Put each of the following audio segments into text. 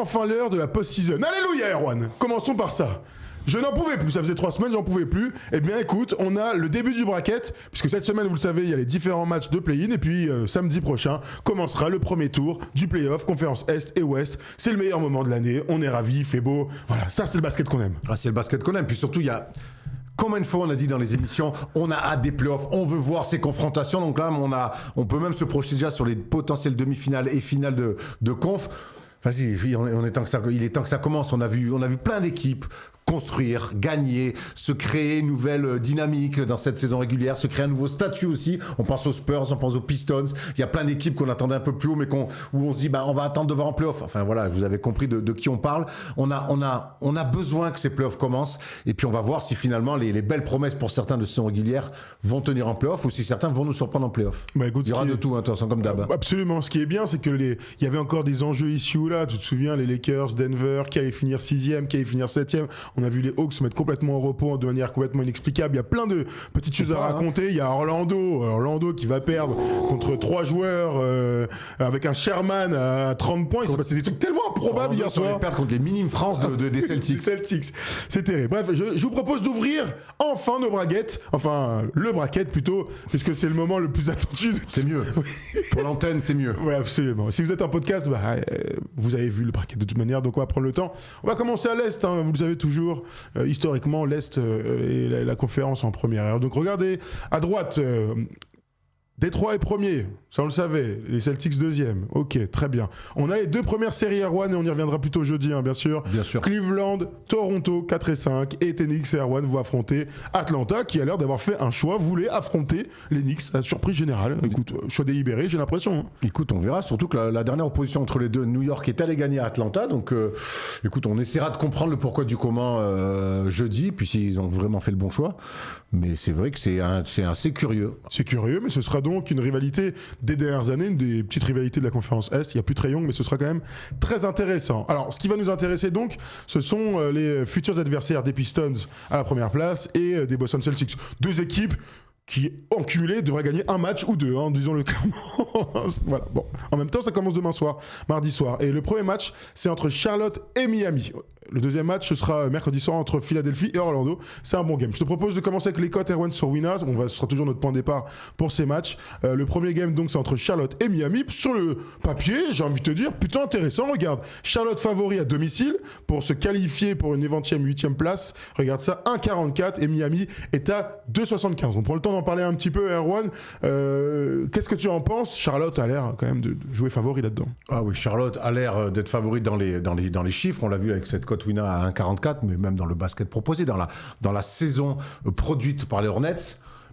enfin l'heure de la post-season. Alléluia, Erwan. Commençons par ça. Je n'en pouvais plus, ça faisait 3 semaines, j'en pouvais plus. Eh bien écoute, on a le début du bracket, puisque cette semaine, vous le savez, il y a les différents matchs de play-in, et puis samedi prochain commencera le premier tour du play-off, conférence Est et Ouest. C'est le meilleur moment de l'année, on est ravis, il fait beau. Voilà, ça c'est le basket qu'on aime. Ah, c'est le basket qu'on aime, puis surtout il y a... Combien de fois on a dit dans les émissions, on a hâte des playoffs, on veut voir ces confrontations, donc là on peut même se projeter déjà sur les potentielles demi-finales et finales de conf. Vas-y, il est temps que ça commence. On a vu plein d'équipes construire, gagner, se créer une nouvelle dynamique dans cette saison régulière, se créer un nouveau statut aussi. On pense aux Spurs, on pense aux Pistons. Il y a plein d'équipes qu'on attendait un peu plus haut, mais où on se dit, on va attendre de voir en playoff. Enfin voilà, vous avez compris de qui on parle. On a besoin que ces playoffs commencent, et puis on va voir si finalement les belles promesses pour certains de saison régulière vont tenir en playoff, ou si certains vont nous surprendre en playoff. Écoute, il y aura de tout, attention, comme d'hab. Absolument. Ce qui est bien, c'est que il y avait encore des enjeux ici ou là. Tu te souviens, les Lakers, Denver, qui allaient finir 6e, qui allaient finir 7e. On a vu les Hawks se mettre complètement au repos de manière complètement inexplicable. Il y a plein de petites choses à raconter. Il y a Orlando qui va perdre contre 3 joueurs avec un Sherman à 30 points. Il s'est passé des trucs tellement improbables hier soir. Ils perdent contre les minimes France des Celtics. Les Celtics. C'est terrible. Bref, je vous propose d'ouvrir enfin nos brackets. Enfin, le bracket plutôt, puisque c'est le moment le plus attendu. C'est mieux. Pour l'antenne, c'est mieux. Oui, absolument. Si vous êtes en podcast, vous avez vu le bracket de toute manière, donc on va prendre le temps. On va commencer à l'Est, vous le savez toujours. Historiquement, l'Est est la conférence en première heure. Donc regardez, à droite, Détroit est premier, ça on le savait. Les Celtics deuxième, ok, très bien. On a les 2 premières séries Erwan, et on y reviendra plutôt jeudi, bien sûr. Bien sûr. Cleveland, Toronto, 4 et 5. Et Knicks et Erwan vont affronter Atlanta, qui a l'air d'avoir fait un choix, voulait affronter les Knicks, à surprise générale. Écoute, choix délibéré, j'ai l'impression. Écoute, on verra, surtout que la dernière opposition entre les deux, New York est allé gagner à Atlanta. Donc, écoute, on essaiera de comprendre le pourquoi du comment jeudi, puis s'ils ont vraiment fait le bon choix. Mais c'est vrai que c'est assez curieux. C'est curieux, mais ce sera donc une rivalité des dernières années, une des petites rivalités de la conférence Est. Il n'y a plus Trae Young, mais ce sera quand même très intéressant. Alors, ce qui va nous intéresser donc, ce sont les futurs adversaires des Pistons à la première place et des Boston Celtics. 2 équipes qui, en cumulé, devraient gagner un match ou 2, disons-le clairement. Voilà. Bon. En même temps, ça commence demain soir, mardi soir. Et le premier match, c'est entre Charlotte et Miami. Le deuxième match, ce sera mercredi soir entre Philadelphie et Orlando. C'est un bon game. Je te propose de commencer avec les cotes Erwan sur Winners. Ce sera toujours notre point de départ pour ces matchs. Le premier game, donc, c'est entre Charlotte et Miami. Sur le papier, j'ai envie de te dire, plutôt intéressant. Regarde, Charlotte favori à domicile pour se qualifier pour une éventuelle 8e place. Regarde ça, 1,44 et Miami est à 2,75. On prend le temps d'en parler un petit peu, Erwan. Qu'est-ce que tu en penses ? Charlotte a l'air quand même de jouer favori là-dedans. Ah oui, Charlotte a l'air d'être favori dans les chiffres. On l'a vu avec cette cote winner à 1,44, mais même dans le basket proposé, dans la saison produite par les Hornets,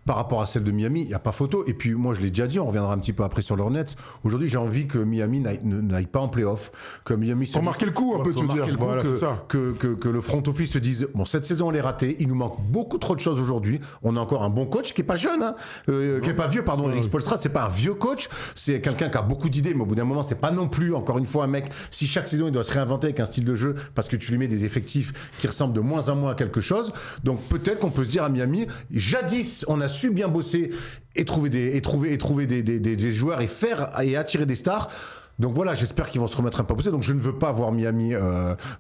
par rapport à celle de Miami, il n'y a pas photo. Et puis moi je l'ai déjà dit, on reviendra un petit peu après sur les Hornets. Aujourd'hui j'ai envie que Miami n'aille pas en play-off, que Miami pour marquer le coup un peu, tu veux dire. Voilà, que le front office se dise, bon, cette saison elle est ratée, il nous manque beaucoup trop de choses aujourd'hui. On a encore un bon coach qui est pas jeune, qui est pas vieux, pardon. Eric Spoelstra, c'est pas un vieux coach, c'est quelqu'un qui a beaucoup d'idées, mais au bout d'un moment c'est pas non plus, encore une fois, un mec, si chaque saison il doit se réinventer avec un style de jeu parce que tu lui mets des effectifs qui ressemblent de moins en moins à quelque chose. Donc peut-être qu'on peut se dire à Miami, jadis on a su bien bosser et trouver des joueurs et attirer des stars. Donc voilà, j'espère qu'ils vont se remettre un peu à bosser. Donc je ne veux pas voir Miami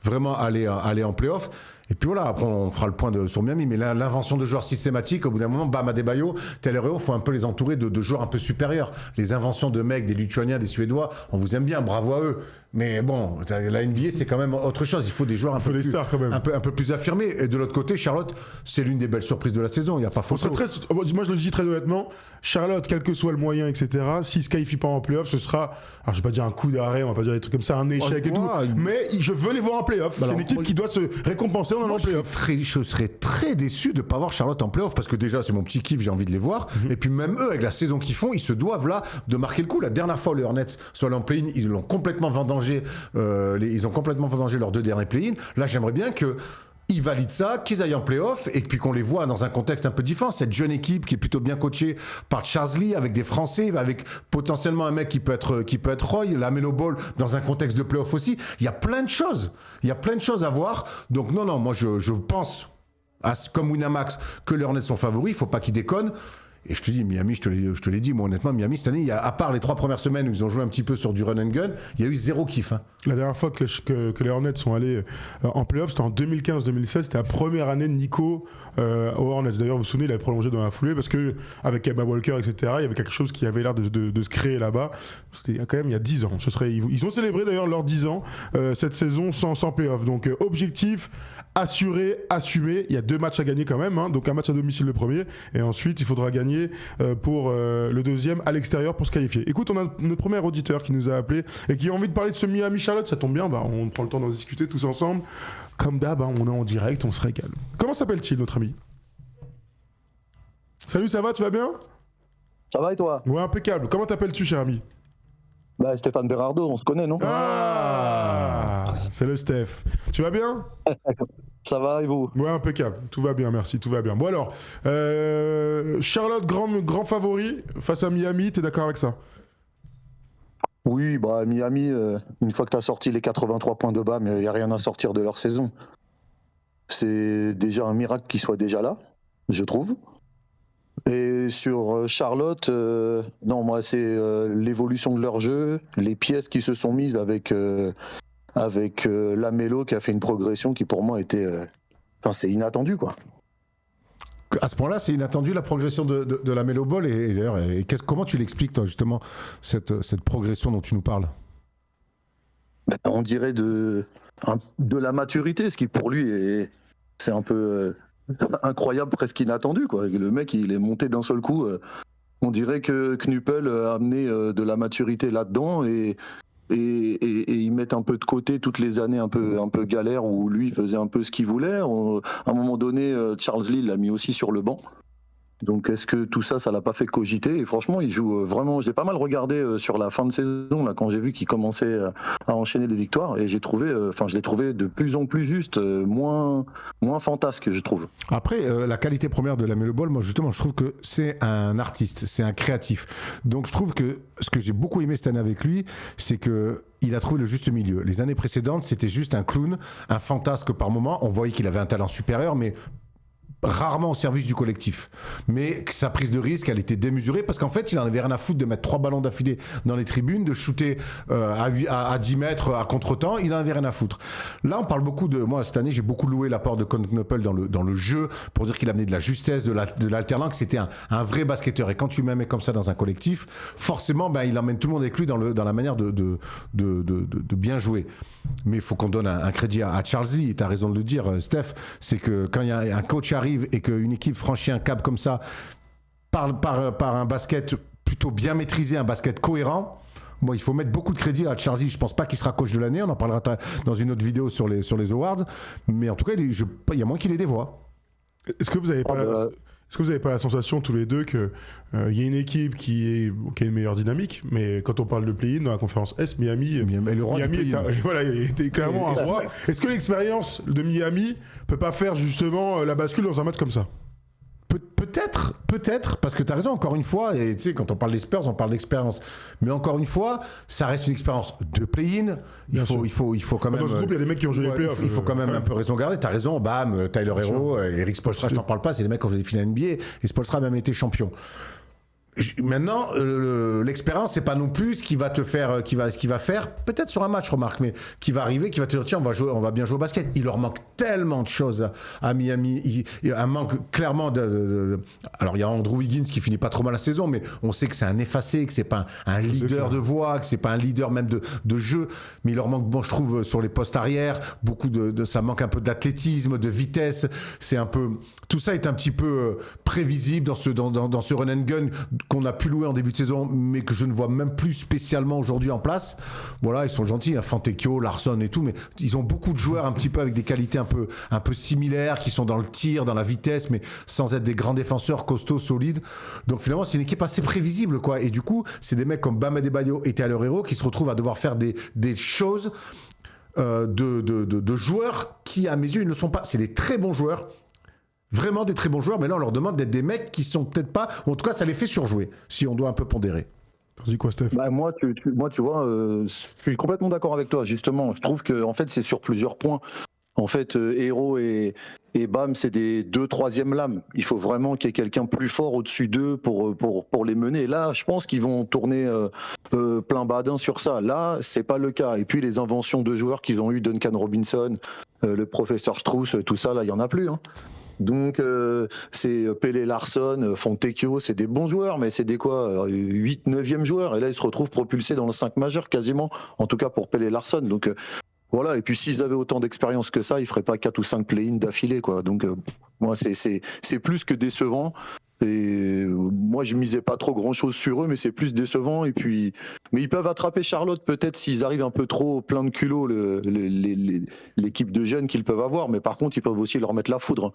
vraiment aller en play-off. Et puis voilà, après on fera le point sur Miami, mais l'invention de joueurs systématiques, au bout d'un moment, Bam Adebayo, Tellereo, il faut un peu les entourer de joueurs un peu supérieurs. Les inventions de mecs, des Lituaniens, des Suédois, on vous aime bien, bravo à eux. Mais bon, la NBA, c'est quand même autre chose. Il faut des joueurs un peu plus affirmés. Et de l'autre côté, Charlotte, c'est l'une des belles surprises de la saison. Il n'y a pas photo. Moi, je le dis très honnêtement, Charlotte, quel que soit le moyen, etc., s'il ne se qualifie pas en play-off, ce sera, alors je ne vais pas dire un coup d'arrêt, on ne va pas dire des trucs comme ça, un échec et tout, mais je veux les voir en play-off. C'est une équipe qui doit se récompenser en allant en play-off. Je serais très déçu de ne pas voir Charlotte en play-off, parce que déjà, c'est mon petit kiff, j'ai envie de les voir. Et puis même eux, avec la saison qu'ils font, ils se doivent là de marquer le coup. La dernière fois, les Hornets sont allés en play-in, ils l'ont complètement vendangé. Ils ont complètement vendangé leurs 2 derniers play-in. Là, j'aimerais bien qu'ils valident ça, qu'ils aillent en play-off et puis qu'on les voit dans un contexte un peu différent. Cette jeune équipe qui est plutôt bien coachée par Charles Lee, avec des Français, avec potentiellement un mec qui peut être Roy, la Melo Ball dans un contexte de play-off aussi. Il y a plein de choses. Il y a plein de choses à voir. Donc non, moi je pense, comme Winamax, que les Hornets sont favoris. Il ne faut pas qu'ils déconnent. Et je te dis, Miami, je te l'ai dit, moi honnêtement, Miami, cette année, à part les 3 premières semaines où ils ont joué un petit peu sur du run and gun, il y a eu 0 kiff. La dernière fois que les Hornets sont allés en playoff, c'était en 2015-2016. C'était la première année de Nico aux Hornets. D'ailleurs, vous vous souvenez, il avait prolongé dans la foulée parce que avec Kemba Walker, etc., il y avait quelque chose qui avait l'air de se créer là-bas. C'était quand même il y a 10 ans. Ils ont célébré d'ailleurs leurs 10 ans cette saison sans playoff. Donc objectif, assuré, assumé. Il y a 2 matchs à gagner quand même. Hein. Donc un match à domicile le premier. Et ensuite, il faudra gagner pour le deuxième à l'extérieur pour se qualifier. Écoute, on a notre premier auditeur qui nous a appelé et qui a envie de parler de ce Miami-Charlotte. Ça tombe bien, on prend le temps d'en discuter tous ensemble. Comme d'hab, on est en direct, on se régale. Comment s'appelle-t-il, notre ami ? Salut, ça va, tu vas bien ? Ça va et toi ? Ouais, impeccable. Comment t'appelles-tu, cher ami ? Stéphane Berardo, on se connaît, non ? Ah, c'est le Steph. Tu vas bien ? Ça va et vous ? Ouais, impeccable. Tout va bien, merci, tout va bien. Bon alors, Charlotte, grand favori face à Miami, t'es d'accord avec ça ? Oui, Miami, une fois que tu as sorti les 83 points de bas, mais il n'y a rien à sortir de leur saison. C'est déjà un miracle qu'ils soient déjà là, je trouve. Et sur Charlotte, non, moi, c'est l'évolution de leur jeu, les pièces qui se sont mises avec Lamelo qui a fait une progression qui, pour moi, était... c'est inattendu, quoi. À ce point-là, c'est inattendu la progression de la Melo Ball et d'ailleurs, comment tu l'expliques toi justement cette progression dont tu nous parles ? On dirait de la maturité, ce qui pour lui c'est un peu incroyable, presque inattendu, quoi. Le mec, il est monté d'un seul coup. On dirait que Knuppel a amené de la maturité là-dedans et ils mettent un peu de côté toutes les années un peu galères où lui faisait un peu ce qu'il voulait. À un moment donné, Charles Lee l'a mis aussi sur le banc. Donc est-ce que tout ça l'a pas fait cogiter ? Et franchement, il joue vraiment... J'ai pas mal regardé sur la fin de saison, là, quand j'ai vu qu'il commençait à enchaîner les victoires, et je l'ai trouvé de plus en plus juste, moins fantasque, je trouve. Après, la qualité première de Lamelo Ball, moi justement, je trouve que c'est un artiste, c'est un créatif. Donc je trouve que ce que j'ai beaucoup aimé cette année avec lui, c'est que il a trouvé le juste milieu. Les années précédentes, c'était juste un clown, un fantasque par moment. On voyait qu'il avait un talent supérieur, mais rarement au service du collectif. Mais sa prise de risque, elle était démesurée parce qu'en fait, il en avait rien à foutre de mettre 3 ballons d'affilée dans les tribunes, de shooter à 10 mètres à contre-temps. Il en avait rien à foutre. Là, on parle beaucoup de... Moi, cette année, j'ai beaucoup loué l'apport de Knuppel dans le jeu pour dire qu'il amenait de la justesse, de l'alternance, que c'était un vrai basketteur. Et quand tu mets comme ça dans un collectif, forcément, il emmène tout le monde avec lui dans la manière de bien jouer. Mais il faut qu'on donne un crédit à Charles Lee. Tu as raison de le dire, Steph. C'est que quand il y a un coach arrive et qu'une équipe franchit un cap comme ça par un basket plutôt bien maîtrisé, un basket cohérent, bon, il faut mettre beaucoup de crédit à Charles Lee. Je pense pas qu'il sera coach de l'année, on en parlera dans une autre vidéo sur les awards, mais en tout cas il y a moins qu'il ait des voix. Est-ce que vous avez pas la sensation tous les deux qu'il y a une équipe qui a une meilleure dynamique, mais quand on parle de play-in dans la conférence Est, Miami était clairement un roi. Est-ce que l'expérience de Miami peut pas faire justement la bascule dans un match comme ça ? Peut-être, parce que tu as raison, encore une fois, et tu sais, quand on parle des Spurs, on parle d'expérience. Mais encore une fois, ça reste une expérience de play-in. Il faut quand même. Dans ce groupe, il y a des mecs qui ont joué les playoffs. Il faut quand même un peu raison garder. Tu as raison, Tyler Herro, Eric Spoelstra, je t'en parle pas, c'est des mecs qui ont joué des finales NBA, et Spoelstra a même été champion. Maintenant, l'expérience, c'est pas non plus ce qui va te faire, ce qui va faire, peut-être sur un match, remarque, mais qui va arriver, qui va te dire, tiens, on va bien jouer au basket. Il leur manque tellement de choses à Miami. Il y a un manque clairement alors, il y a Andrew Wiggins qui finit pas trop mal la saison, mais on sait que c'est un effacé, que c'est pas un leader de voix, que c'est pas un leader même de jeu. Mais il leur manque, bon, je trouve, sur les postes arrière, beaucoup ça manque un peu d'athlétisme, de vitesse. C'est un peu, tout ça est un petit peu prévisible dans ce run and gun qu'on a pu louer en début de saison, mais que je ne vois même plus spécialement aujourd'hui en place. Voilà, ils sont gentils, Fantecchio, Larson et tout, mais ils ont beaucoup de joueurs un petit peu avec des qualités un peu similaires, qui sont dans le tir, dans la vitesse, mais sans être des grands défenseurs costauds, solides. Donc finalement, c'est une équipe assez prévisible, quoi. Et du coup, c'est des mecs comme Bam Adebayo et Tyler Herro qui se retrouvent à devoir faire des choses de joueurs qui, à mes yeux, ils ne sont pas. C'est des très bons joueurs. Vraiment des très bons joueurs, mais là on leur demande d'être des mecs qui sont peut-être pas, ou en tout cas ça les fait surjouer, si on doit un peu pondérer. T'en dis quoi, Steph ? Moi, tu vois, je suis complètement d'accord avec toi, justement. Je trouve que en fait, c'est sur plusieurs points. En fait, Hero et Bam, c'est des 2-3e lames. Il faut vraiment qu'il y ait quelqu'un plus fort au-dessus d'eux pour les mener. Et là, je pense qu'ils vont tourner plein badin sur ça. Là, c'est pas le cas. Et puis les inventions de joueurs qu'ils ont eu, Duncan Robinson, le professeur Strauss, tout ça, là, il y en a plus. Hein. Donc c'est Pele Larsson, Fontecchio, c'est des bons joueurs, mais c'est des quoi 8, 9e joueurs. Et là, ils se retrouvent propulsés dans le 5 majeur quasiment, en tout cas pour Pele Larsson. Donc voilà, et puis s'ils avaient autant d'expérience que ça, ils feraient pas 4 ou 5 play-in d'affilée, quoi. Donc moi, c'est plus que décevant. Et moi, je misais pas trop grand-chose sur eux, mais c'est plus décevant. Et puis, mais ils peuvent attraper Charlotte peut-être s'ils arrivent un peu trop plein de culot, l'équipe de jeunes qu'ils peuvent avoir. Mais par contre, ils peuvent aussi leur mettre la foudre.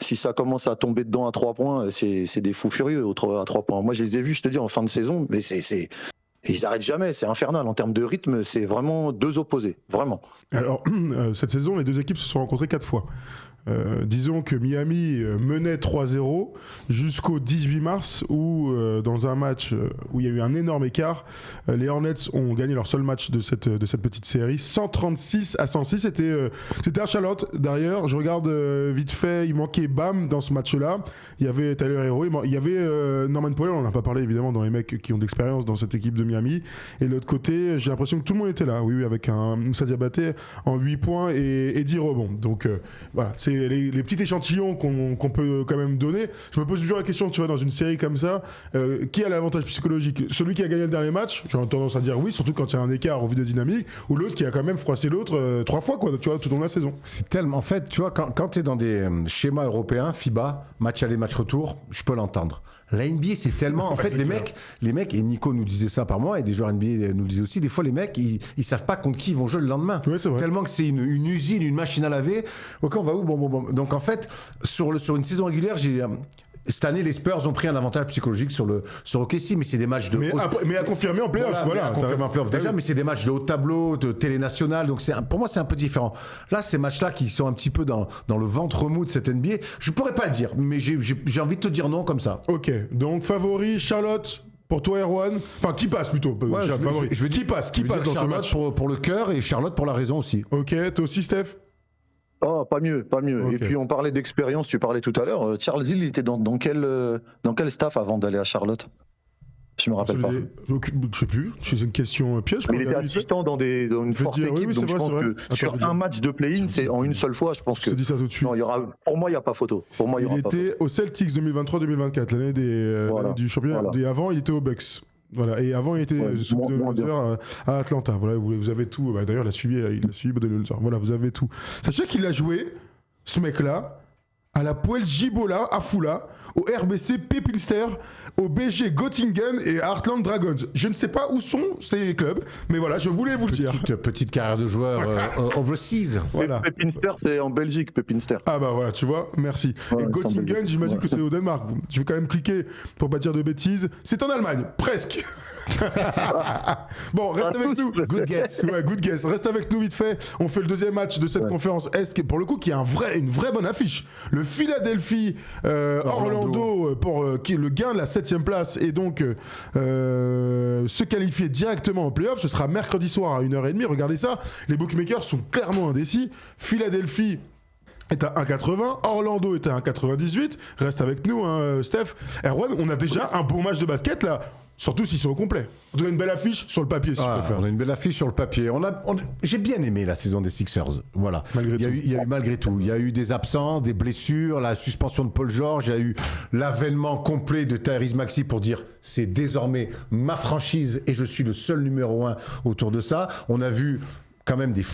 Si ça commence à tomber dedans à 3 points, c'est des fous furieux à 3 points. Moi, je les ai vus, je te dis, en fin de saison, mais ils arrêtent jamais, c'est infernal. En termes de rythme, c'est vraiment 2 opposés, vraiment. Alors, cette saison, les 2 équipes se sont rencontrées 4 fois. Disons que Miami menait 3-0 jusqu'au 18 mars où dans un match où il y a eu un énorme écart, les Hornets ont gagné leur seul match de cette petite série 136-106. C'était à Charlotte. D'ailleurs, je regarde vite fait, il manquait Bam dans ce match-là, il y avait Tyler Hero, il y avait Norman Powell, on n'en a pas parlé évidemment, dans les mecs qui ont d'expérience dans cette équipe de Miami, et de l'autre côté j'ai l'impression que tout le monde était là, oui, avec un Moussa Diabaté en 8 points et 10 rebonds. Donc voilà, c'est les petits échantillons qu'on peut quand même donner. Je me pose toujours la question, tu vois, dans une série comme ça, qui a l'avantage psychologique? Celui qui a gagné le dernier match, j'aurais tendance à dire oui, surtout quand il y a un écart au vu de dynamique, ou l'autre qui a quand même froissé l'autre 3 fois, quoi, tu vois, tout au long de la saison. C'est tellement... En fait, tu vois, quand tu es dans des schémas européens, FIBA, match aller, match retour, je peux l'entendre. La NBA, c'est tellement... En fait, les mecs, et Nico nous disait ça par mois, et des joueurs NBA nous le disaient aussi, des fois, les mecs, ils savent pas contre qui ils vont jouer le lendemain. Ouais, c'est vrai. Tellement que c'est une usine, une machine à laver. Ok, on va où? Bon. Donc, en fait, sur une saison régulière, cette année, les Spurs ont pris un avantage psychologique sur OKC, mais c'est des matchs de... Mais à confirmer en play-off, voilà. À confirmer en play-off déjà, mais c'est des matchs de haut tableau, de télé nationale, donc pour moi, c'est un peu différent. Là, ces matchs-là qui sont un petit peu dans le ventre mou de cette NBA, je pourrais pas le dire, mais j'ai envie de te dire non comme ça. Ok, donc favori, Charlotte... Pour toi, Erwan, enfin qui passe plutôt favori. Je veux dire, qui passe dans ce match pour le cœur et Charlotte pour la raison aussi. Ok, toi aussi, Steph? Oh, pas mieux. Okay. Et puis on parlait d'expérience, tu parlais tout à l'heure. Charles Hill, il était dans quel staff avant d'aller à Charlotte? Je me rappelle pas. Je sais plus, c'est une question piège. Il était assistant dans une forte équipe, donc je pense que sur un match de play-in, c'est en une seule fois, je pense que... Je te dis ça tout de suite. Non, pour moi, il n'y a pas photo. Il était au Celtics 2023-2024, l'année du championnat. Voilà. Et avant, il était au Bucks. Voilà. Et avant, il était à Atlanta. Voilà, vous avez tout. Bah, d'ailleurs, il a suivi Budenholzer. Voilà, vous avez tout. Sachez qu'il a joué, ce mec-là, à la Puel Gibola, à Fula, au RBC Pepinster, au BG Göttingen et à Heartland Dragons. Je ne sais pas où sont ces clubs, mais voilà, je voulais vous le dire. Petite carrière de joueur overseas. Voilà. Pepinster, c'est en Belgique, Pepinster. Ah bah voilà, tu vois, merci. Ouais, et Göttingen, j'imagine que c'est au Danemark. Je vais quand même cliquer pour pas dire de bêtises. C'est en Allemagne, presque. Bon, reste avec nous. Good guess. Ouais, good guess. Reste avec nous vite fait. On fait le deuxième match de cette conférence Est, qui pour le coup qui est une vraie bonne affiche. Le Philadelphie Orlando pour qui le gain de la 7e place et donc se qualifier directement en playoff. Ce sera mercredi soir à 1h30. Regardez ça. Les bookmakers sont clairement indécis. Philadelphie est à 1,80, Orlando est à 1,98. Reste avec nous, hein, Steph. Erwan, on a déjà un beau match de basket là. Surtout s'ils sont au complet. On a une belle affiche sur le papier, si tu préfères. On a une belle affiche sur le papier. J'ai bien aimé la saison des Sixers. Voilà. Il y a eu malgré tout. Il y a eu des absences, des blessures, la suspension de Paul George. Il y a eu l'avènement complet de Tyrese Maxey pour dire c'est désormais ma franchise et je suis le seul numéro 1 autour de ça. On a vu quand même des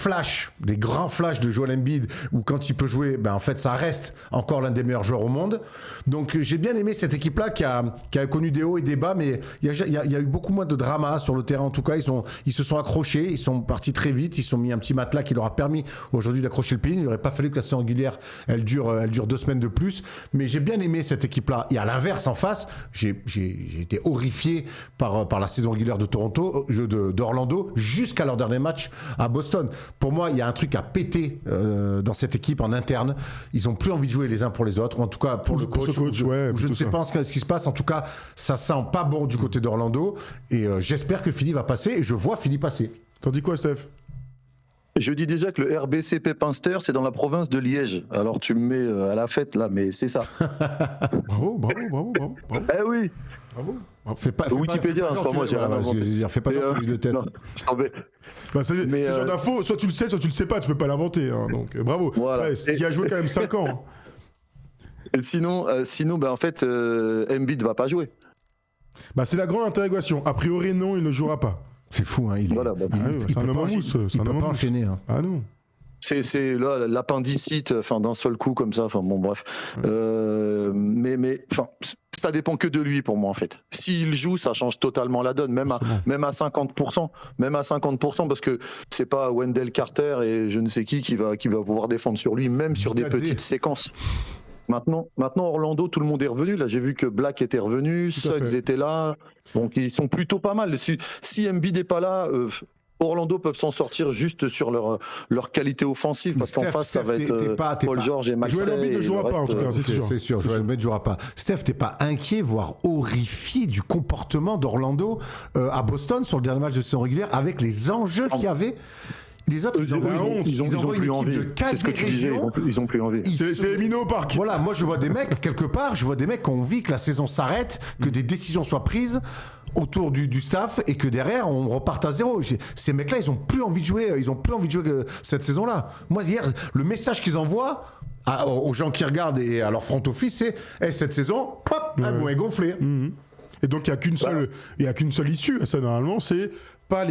grands flashs de Joel Embiid où quand il peut jouer, ben en fait ça reste encore l'un des meilleurs joueurs au monde. Donc j'ai bien aimé cette équipe-là qui a connu des hauts et des bas, mais il y a eu beaucoup moins de drama sur le terrain. En tout cas, ils se sont accrochés, ils sont partis très vite, ils se sont mis un petit matelas qui leur a permis aujourd'hui d'accrocher le play-in. Il n'aurait pas fallu que la saison régulière elle dure 2 semaines de plus, mais j'ai bien aimé cette équipe-là. Et à l'inverse, en face, j'ai été horrifié par la saison régulière de Toronto, d'Orlando, jusqu'à leur dernier match à Boston. Pour moi, il y a un truc à péter dans cette équipe en interne. Ils n'ont plus envie de jouer les uns pour les autres, ou en tout cas pour le coach. Je ne sais pas ce qui se passe. En tout cas, ça sent pas bon du côté d'Orlando. Et j'espère que Philly va passer. Et je vois Philly passer. T'en dis quoi, Steph? Je dis déjà que le RBC Pepinster, c'est dans la province de Liège. Alors tu me mets à la fête là, mais c'est ça. Bravo. Eh oui. Bravo. Wikipédia, c'est pas moi, j'ai rien inventé. Fais pas genre de tête. Non, je t'embête. Bah, c'est Mais, ce genre d'info, soit tu le sais, soit tu le sais pas, tu peux pas l'inventer. Hein, donc bravo. Voilà. Ouais, il a joué quand même 5 ans. Hein. Et sinon, en fait, Embiid va pas jouer. Bah, c'est la grande interrogation. A priori, non, il ne jouera pas. C'est fou, hein. Voilà, bah, C'est un homme en mousse. Il peut pas enchaîner. Hein. Ah non. C'est là l'appendicite, enfin d'un seul coup comme ça. Enfin bon, bref. Mais enfin, ça dépend que de lui pour moi en fait. S'il joue, ça change totalement la donne, même à 50%, parce que c'est pas Wendell Carter et je ne sais qui va pouvoir défendre sur lui, même sur des petites séquences. Maintenant, Orlando, tout le monde est revenu. Là, j'ai vu que Black était revenu, Suggs était là. Donc, ils sont plutôt pas mal. Si Embiid n'est pas là, Orlando peuvent s'en sortir juste sur leur qualité offensive. Parce qu'en face, ça va être Paul George et Maxey. Joel Embiid ne jouera pas, en tout cas, c'est sûr. Joel Embiid ne jouera pas. Steph, t'es pas inquiet, voire horrifié du comportement d'Orlando à Boston sur le dernier match de saison régulière avec les enjeux qu'il y avait? Les autres, ils ont plus envie. C'est ce que tu disais, ils ont plus envie. C'est Emino au parc. Voilà, moi je vois des mecs, quelque part, qui ont envie que la saison s'arrête, que des décisions soient prises autour du staff et que derrière on reparte à zéro. Ces mecs-là, ils ont plus envie de jouer cette saison-là. Moi, hier, le message qu'ils envoient aux gens qui regardent et à leur front office, c'est cette saison, hop, elles vont gonfler. Et donc il y a qu'une seule issue à ça normalement, c'est pas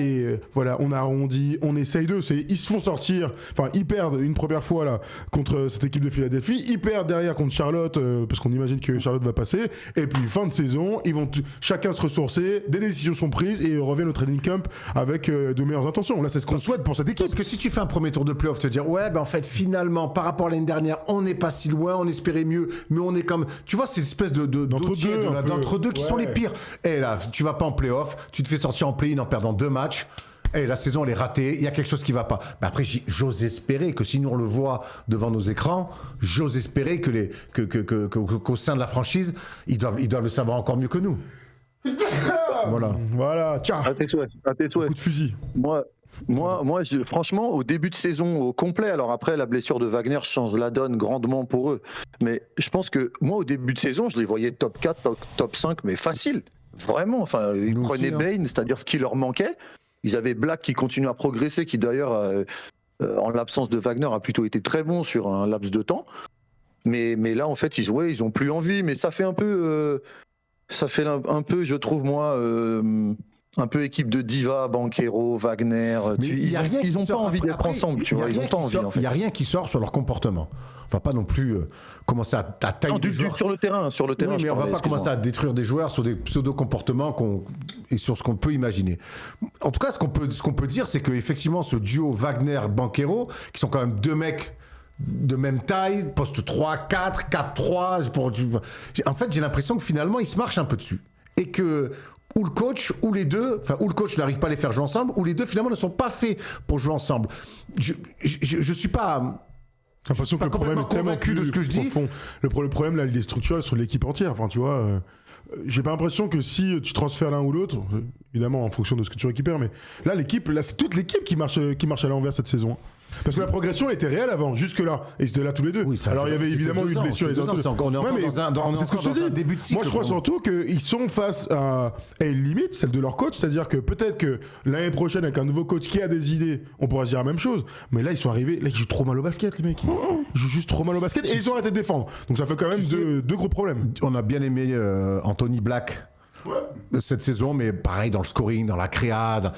on arrondit, on essaye ils se font sortir, enfin ils perdent une première fois là contre cette équipe de Philadelphie, ils perdent derrière contre Charlotte parce qu'on imagine que Charlotte va passer, et puis fin de saison, ils vont chacun se ressourcer, des décisions sont prises et ils reviennent au training camp avec de meilleures intentions. Là c'est ce qu'on souhaite pour cette équipe. Parce que si tu fais un premier tour de playoff, te dire en fait finalement par rapport à l'année dernière, on n'est pas si loin, on espérait mieux, mais on est comme, tu vois, ces espèces d'entre-deux qui sont les pires. Et là, tu vas pas en playoff, tu te fais sortir en play-in en perdant 2 matchs. Et la saison elle est ratée, il y a quelque chose qui va pas. Mais après j'ose espérer que si nous on le voit devant nos écrans, j'ose espérer qu'au sein de la franchise, ils doivent le savoir encore mieux que nous. Voilà, tiens. À tes souhaits. Coup de fusil. Moi, franchement, au début de saison au complet, alors après la blessure de Wagner change la donne grandement pour eux. Mais je pense que moi, au début de saison, je les voyais top 4, top 5, mais facile. Vraiment. Enfin, ils prenaient Bane, c'est-à-dire ce qui leur manquait. Ils avaient Black qui continue à progresser, qui d'ailleurs, en l'absence de Wagner, a plutôt été très bon sur un laps de temps. Mais là, en fait, ils ont plus envie. Mais ça fait un peu, je trouve moi. Un peu équipe de diva, Banchero, Wagner. Ils n'ont pas envie d'être ensemble, tu vois. Ils n'ont pas envie, en fait. Il n'y a rien qui sort sur leur comportement. On va pas non plus commencer à tailler des joueurs. Sur le terrain. Oui, mais on va pas commencer à détruire des joueurs sur des pseudo-comportements et sur ce qu'on peut imaginer. En tout cas, ce qu'on peut dire, c'est qu'effectivement, ce duo Wagner-Banchero, qui sont quand même 2 mecs de même taille, poste 3, 4, 4-3. En fait, j'ai l'impression que finalement, ils se marchent un peu dessus. Et que ou le coach, ou les deux, enfin, ou le coach n'arrive pas à les faire jouer ensemble, ou les deux finalement ne sont pas faits pour jouer ensemble. Je suis pas. J'ai l'impression que le problème est tellement convaincu de ce que je dis. Le problème là, il est structurel sur l'équipe entière. Enfin, tu vois, j'ai pas l'impression que si tu transfères l'un ou l'autre, évidemment en fonction de ce que tu récupères, mais là c'est toute l'équipe qui marche à l'envers cette saison. Parce que la progression était réelle avant, jusque-là. Et ils étaient là tous les deux. Oui, alors il y avait évidemment eu une blessure. C'est ce que je te dis. Début de cycle. Moi je crois surtout qu'ils sont face à une limite, celle de leur coach. C'est-à-dire que peut-être que l'année prochaine, avec un nouveau coach qui a des idées, on pourra se dire la même chose. Mais là, ils sont arrivés. Là, ils jouent trop mal au basket, les mecs. Ils jouent juste trop mal au basket et ils ont arrêté de défendre. Donc ça fait quand même deux gros problèmes. On a bien aimé Anthony Black. Cette saison, mais pareil dans le scoring, dans la créa.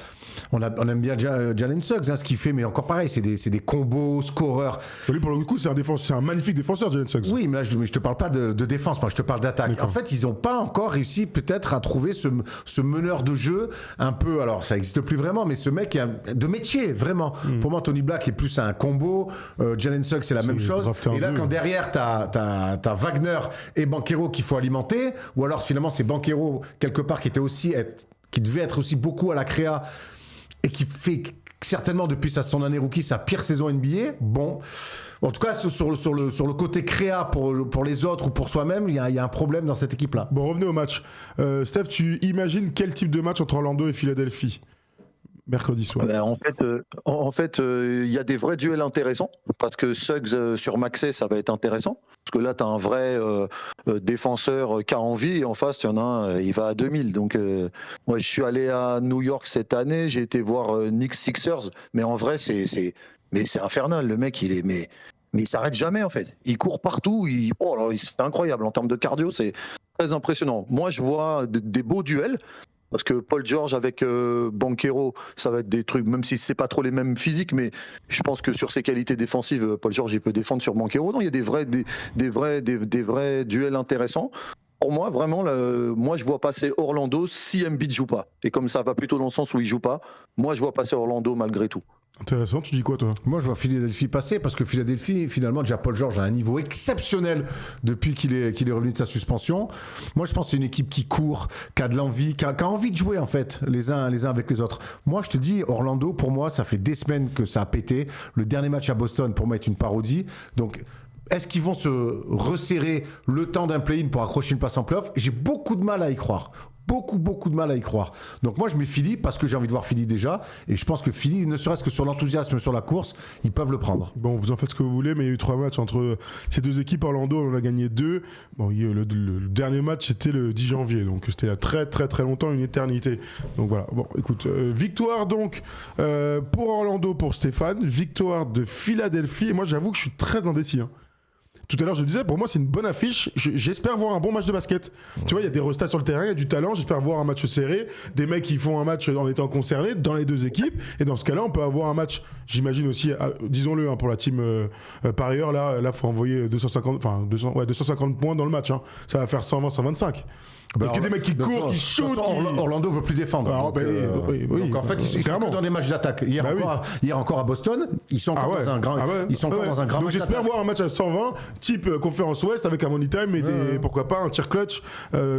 On aime bien Jalen Suggs, ce qu'il fait, mais encore pareil, c'est des combos, scoreurs. Lui, pour le coup, c'est un magnifique défenseur, Jalen Suggs. Oui, mais là, je te parle pas de défense, moi, je te parle d'attaque. D'accord. En fait, ils n'ont pas encore réussi, peut-être, à trouver ce meneur de jeu un peu. Alors, ça n'existe plus vraiment, mais ce mec de métier, vraiment. Pour moi, Tony Black est plus un combo. Jalen Suggs, c'est la même chose. Et là, quand derrière, t'as Wagner et Banchero qu'il faut alimenter, ou alors finalement, c'est Banchero, quelque part, qui devait être aussi beaucoup à la créa et qui fait certainement depuis son année rookie sa pire saison NBA. Bon, en tout cas sur le côté créa pour les autres ou pour soi-même, il y a un problème dans cette équipe-là. Bon, revenez au match. Steph, tu imagines quel type de match entre Orlando et Philadelphie? mercredi soir. En fait, il y a des vrais duels intéressants parce que Suggs sur Maxey, ça va être intéressant. Parce que là, tu as un vrai défenseur qui a envie et en face, il y en a un, il va à 2000. Donc, moi, je suis allé à New York cette année, j'ai été voir Knicks Sixers, mais en vrai, c'est infernal. Le mec, mais il s'arrête jamais en fait. Il court partout, c'est incroyable. En termes de cardio, c'est très impressionnant. Moi, je vois des beaux duels. Parce que Paul George avec Banchero, ça va être des trucs, même si c'est pas trop les mêmes physiques, mais je pense que sur ses qualités défensives, Paul George il peut défendre sur Banchero. Donc il y a des vrais duels intéressants. Pour moi, vraiment, moi je vois passer Orlando si Embiid joue pas. Et comme ça va plutôt dans le sens où il joue pas, moi je vois passer Orlando malgré tout. Intéressant, tu dis quoi toi? Moi je vois Philadelphie passer parce que Philadelphie finalement déjà Paul George a un niveau exceptionnel depuis qu'il est revenu de sa suspension. Moi je pense que c'est une équipe qui court, qui a de l'envie, qui a envie de jouer en fait les uns avec les autres. Moi je te dis Orlando pour moi ça fait des semaines que ça a pété. Le dernier match à Boston pour moi est une parodie. Donc est-ce qu'ils vont se resserrer le temps d'un play-in pour accrocher une place en play-off? J'ai beaucoup de mal à y croire. Beaucoup de mal à y croire. Donc moi je mets Philly parce que j'ai envie de voir Philly déjà et je pense que Philly, ne serait-ce que sur l'enthousiasme sur la course, ils peuvent le prendre. Bon, vous en faites ce que vous voulez, mais il y a eu 3 matchs entre ces deux équipes. Orlando, on en a gagné 2. Bon, le dernier match c'était le 10 janvier, donc c'était il y a très longtemps, une éternité. Donc voilà. Bon, écoute, victoire donc pour Orlando pour Stéphane, victoire de Philadelphie. Et moi j'avoue que je suis très indécis. Tout à l'heure, je le disais, pour moi, c'est une bonne affiche. J'espère voir un bon match de basket. Ouais. Tu vois, il y a des restats sur le terrain, il y a du talent. J'espère voir un match serré. Des mecs qui font un match en étant concernés dans les deux équipes. Et dans ce cas-là, on peut avoir un match, j'imagine aussi, disons-le, pour la team parieur, là, faut envoyer 250 points dans le match. Ça va faire 120-125. Il y a des mecs qui courent, qui shootent. Orlando veut plus défendre. Alors, donc en fait, ils sont que dans des matchs d'attaque. Hier encore à Boston, ils sont encore dans un grand match. Donc j'espère voir un match à 120, type conférence Ouest avec un money time et pourquoi pas un tir clutch.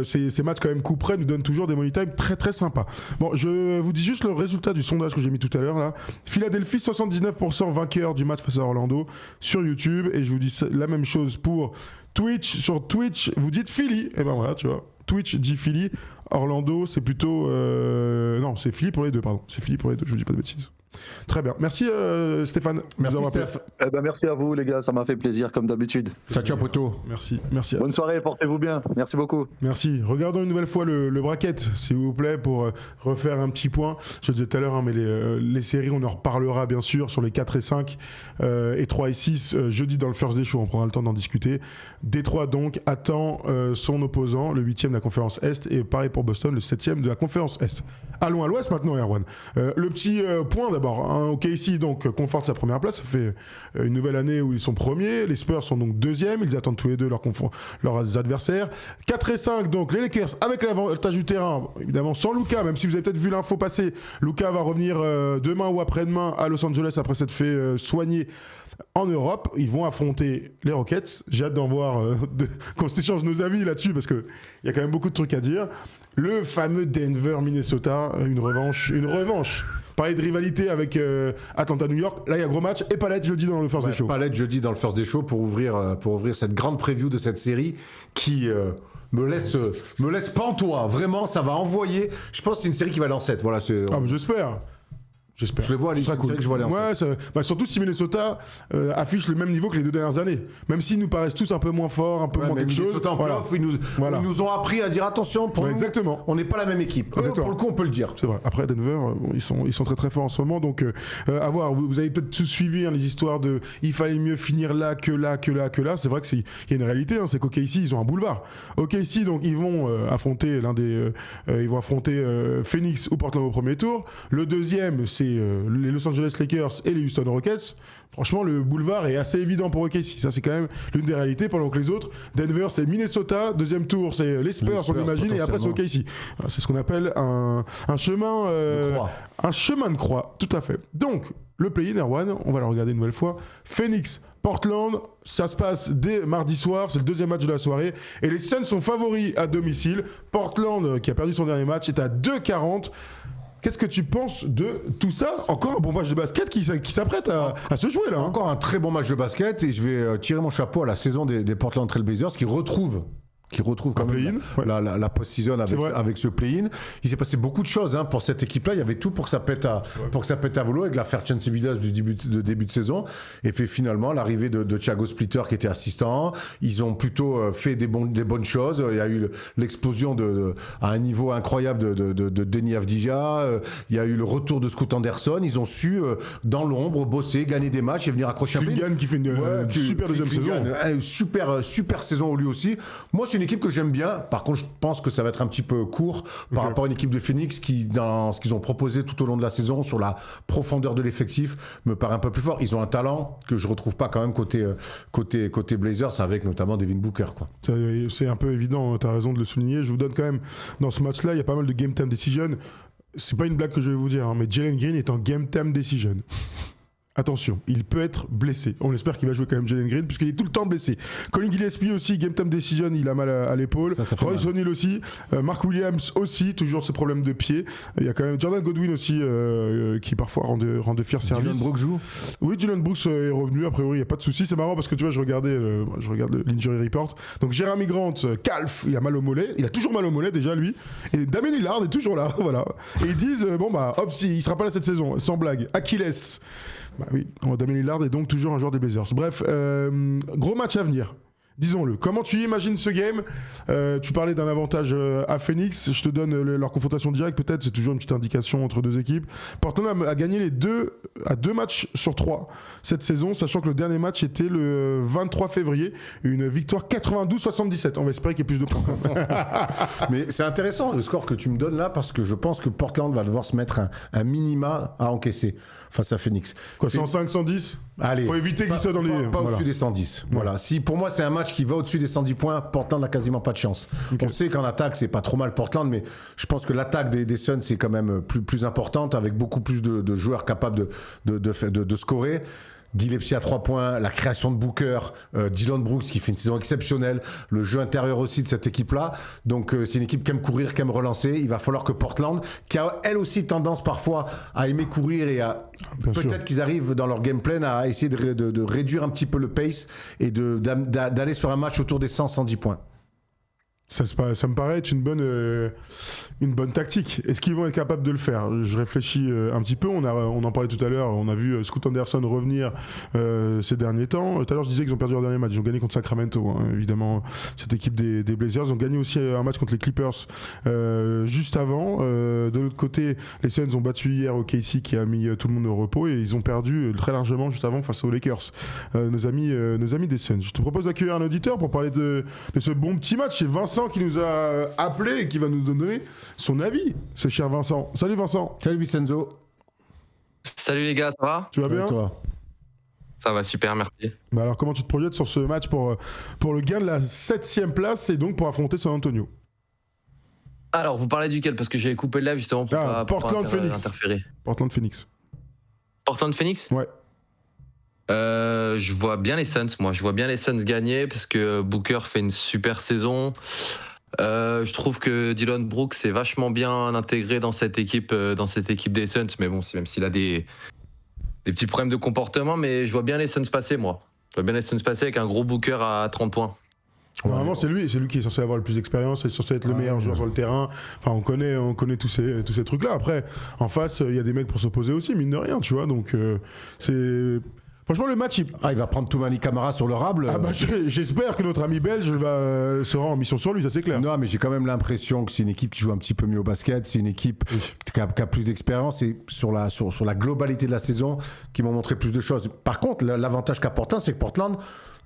Ces matchs quand même coup près nous donnent toujours des money time très sympas. Bon, je vous dis juste le résultat du sondage que j'ai mis tout à l'heure là. Philadelphie 79% vainqueur du match face à Orlando sur YouTube et je vous dis la même chose pour Twitch. Sur Twitch, vous dites Philly. Et ben voilà, tu vois. Twitch dit Philly, Orlando c'est plutôt... non, c'est Philly pour les deux, pardon. C'est Philly pour les deux, je ne dis pas de bêtises. Très bien. Merci Stéphane. Merci Steph. Merci à vous les gars, ça m'a fait plaisir comme d'habitude. Ciao poto. Merci. Bonne soirée, portez-vous bien. Merci beaucoup. Merci. Regardons une nouvelle fois le bracket, s'il vous plaît, pour refaire un petit point. Je le disais tout à l'heure, mais les séries, on en reparlera bien sûr sur les 4 et 5 et 3 et 6 jeudi dans le First Day Show. On prendra le temps d'en discuter. Détroit donc attend son opposant, le 8e de la conférence Est, et pareil pour Boston, le 7e de la conférence Est. Allons à l'Ouest maintenant, Erwan. Le petit point d'abord. OKC donc conforte sa première place, ça fait une nouvelle année où ils sont premiers, les Spurs sont donc deuxièmes, ils attendent tous les deux leurs adversaires. 4 et 5 donc les Lakers avec l'avantage du terrain, évidemment sans Luka, même si vous avez peut-être vu l'info passer, Luka va revenir demain ou après-demain à Los Angeles après s'être fait soigner en Europe. Ils vont affronter les Rockets, j'ai hâte d'en voir qu'on s'échange nos avis là-dessus parce qu'il y a quand même beaucoup de trucs à dire. Le fameux Denver-Minnesota, une revanche. Parler de rivalité avec Atlanta-New York. Là, il y a gros match et Palette jeudi dans le First Day Show. Palette jeudi dans le First Day Show pour ouvrir cette grande preview de cette série qui me laisse pantois. Vraiment, ça va envoyer. Je pense que c'est une série qui va aller en 7. Voilà, mais j'espère. J'espère. Je les vois aller, cool. Que je vois aller en surtout si Minnesota affiche le même niveau que les 2 dernières années. Même s'ils nous paraissent tous un peu moins forts, un peu moins quelque chose. En playoff, ils nous ont appris à dire attention, pour nous, exactement. On n'est pas la même équipe. Pour le coup, on peut le dire. C'est vrai. Après, Denver, ils sont très forts en ce moment. Donc, à voir. Vous avez peut-être tous suivi les histoires de il fallait mieux finir là que là. C'est vrai qu'il y a une réalité. C'est qu'OKC, ils ont un boulevard. OKC, donc, ils vont affronter Phoenix ou Portland au premier tour. Le deuxième, c'est les Los Angeles Lakers et les Houston Rockets. Franchement, le boulevard est assez évident pour OKC. Ça, c'est quand même l'une des réalités. Pendant que les autres, Denver, c'est Minnesota. Deuxième tour, c'est les Spurs, on imagine. Et après, c'est OKC. C'est ce qu'on appelle un chemin de croix. Tout à fait. Donc, le play-in, Erwan, on va le regarder une nouvelle fois. Phoenix, Portland, ça se passe dès mardi soir, c'est le deuxième match de la soirée. Et les Suns sont favoris à domicile. Portland, qui a perdu son dernier match, est à 2,40. Qu'est-ce que tu penses de tout ça? Encore un bon match de basket qui s'apprête à se jouer là. Encore un très bon match de basket et je vais tirer mon chapeau à la saison des Portland Trail Blazers qui retrouvent qui retrouve quand même la post-season avec ce play-in. Il s'est passé beaucoup de choses pour cette équipe-là. Il y avait tout pour que ça pète à volo avec l'affaire Chance Billups du début de saison. Et puis finalement, l'arrivée de Thiago Splitter qui était assistant. Ils ont plutôt fait des bonnes choses. Il y a eu l'explosion à un niveau incroyable de Denis Avdija. Il y a eu le retour de Scoot Anderson. Ils ont su, dans l'ombre, bosser, gagner des matchs et venir accrocher un play-in. Klinghan qui fait une super deuxième saison. Super saison lui aussi. Moi, c'est une équipe que j'aime bien. Par contre, je pense que ça va être un petit peu court par rapport à une équipe de Phoenix qui, dans ce qu'ils ont proposé tout au long de la saison, sur la profondeur de l'effectif, me paraît un peu plus fort. Ils ont un talent que je retrouve pas quand même côté Blazers, avec notamment Devin Booker, quoi. C'est un peu évident, tu as raison de le souligner. Je vous donne quand même, dans ce match-là, il y a pas mal de game time decision. C'est pas une blague que je vais vous dire, mais Jalen Green est en game time decision. Attention, il peut être blessé. On espère qu'il va jouer quand même Jalen Green, puisqu'il est tout le temps blessé. Colin Gillespie aussi, game time decision, il a mal à l'épaule. Royce O'Neal aussi. Mark Williams aussi, toujours ce problème de pied. Il y a quand même Jordan Godwin aussi, qui parfois rend de fiers services. Dylan Brooks joue ? Oui, Dylan Brooks est revenu, a priori, il n'y a pas de souci. C'est marrant parce que tu vois, je regarde l'injury report. Donc Jeremy Grant, calf, il a mal au mollet. Il a toujours mal au mollet déjà, lui. Et Damian Lillard est toujours là, voilà. Et ils disent, il sera pas là cette saison, sans blague. Achilles. Bah oui, Damian Lillard est donc toujours un joueur des Blazers. Bref, gros match à venir. Disons-le. Comment tu imagines ce game ? Tu parlais d'un avantage à Phoenix. Je te donne leur confrontation directe, peut-être. C'est toujours une petite indication entre deux équipes. Portland a gagné deux matchs sur 3 cette saison, sachant que le dernier match était le 23 février. Une victoire 92-77. On va espérer qu'il y ait plus de points. Mais c'est intéressant le score que tu me donnes là, parce que je pense que Portland va devoir se mettre un minima à encaisser face à Phoenix. Quoi, 105, 110 ? Allez. Faut éviter qu'il soit dans les... Pas au-dessus des 110. Voilà. Si pour moi c'est un match qui va au-dessus des 110 points, Portland n'a quasiment pas de chance. Okay. On sait qu'en attaque c'est pas trop mal Portland, mais je pense que l'attaque des Suns c'est quand même plus importante, avec beaucoup plus de joueurs capables de scorer. Gillespie à 3 points, la création de Booker, Dylan Brooks qui fait une saison exceptionnelle, le jeu intérieur aussi de cette équipe-là. Donc c'est une équipe qui aime courir, qui aime relancer. Il va falloir que Portland, qui a elle aussi tendance parfois à aimer courir et à peut-être qu'ils arrivent dans leur game plan à essayer de réduire un petit peu le pace et d'aller sur un match autour des 100-110 points. Ça me paraît être une bonne tactique. Est-ce qu'ils vont être capables de le faire ? Je réfléchis un petit peu. On en parlait tout à l'heure. On a vu Scoot Anderson revenir ces derniers temps. Tout à l'heure, je disais qu'ils ont perdu leur dernier match. Ils ont gagné contre Sacramento, évidemment, cette équipe des Blazers. Ils ont gagné aussi un match contre les Clippers juste avant. De l'autre côté, les Suns ont battu hier au KC qui a mis tout le monde au repos, et ils ont perdu très largement juste avant face aux Lakers. Nos amis des Suns. Je te propose d'accueillir un auditeur pour parler de ce bon petit match. C'est Vincent qui nous a appelé et qui va nous donner son avis, ce cher Vincent. Salut Vincent. Salut Vincenzo. Salut les gars, ça va ? Tu vas bien ? Toi. Ça va super, merci. Bah alors comment tu te projettes sur ce match pour le gain de la 7e place et donc pour affronter San Antonio ? Alors vous parlez duquel ? Parce que j'ai coupé le live justement pour pas interférer. Portland-Phoenix. Portland-Phoenix ? Ouais. Je vois bien les Suns, moi. Je vois bien les Suns gagner parce que Booker fait une super saison. Je trouve que Dylan Brooks est vachement bien intégré dans cette équipe des Suns. Mais bon, même s'il a des petits problèmes de comportement, mais je vois bien les Suns passer, moi. Je vois bien les Suns passer avec un gros Booker à 30 points. Normalement, c'est lui qui est censé avoir le plus d'expérience, c'est censé être le meilleur joueur sur le terrain. Enfin, on connaît tous ces trucs-là. Après, en face, il y a des mecs pour s'opposer aussi, mine de rien, tu vois. Donc, c'est... Franchement, le match... il va prendre Toumani Camara sur le rable. J'espère que notre ami belge sera en mission sur lui, ça c'est clair. Non, mais j'ai quand même l'impression que c'est une équipe qui joue un petit peu mieux au basket. C'est une équipe qui a plus d'expérience, et sur la globalité de la saison, qui m'ont montré plus de choses. Par contre, l'avantage qu'a Portland, c'est que Portland...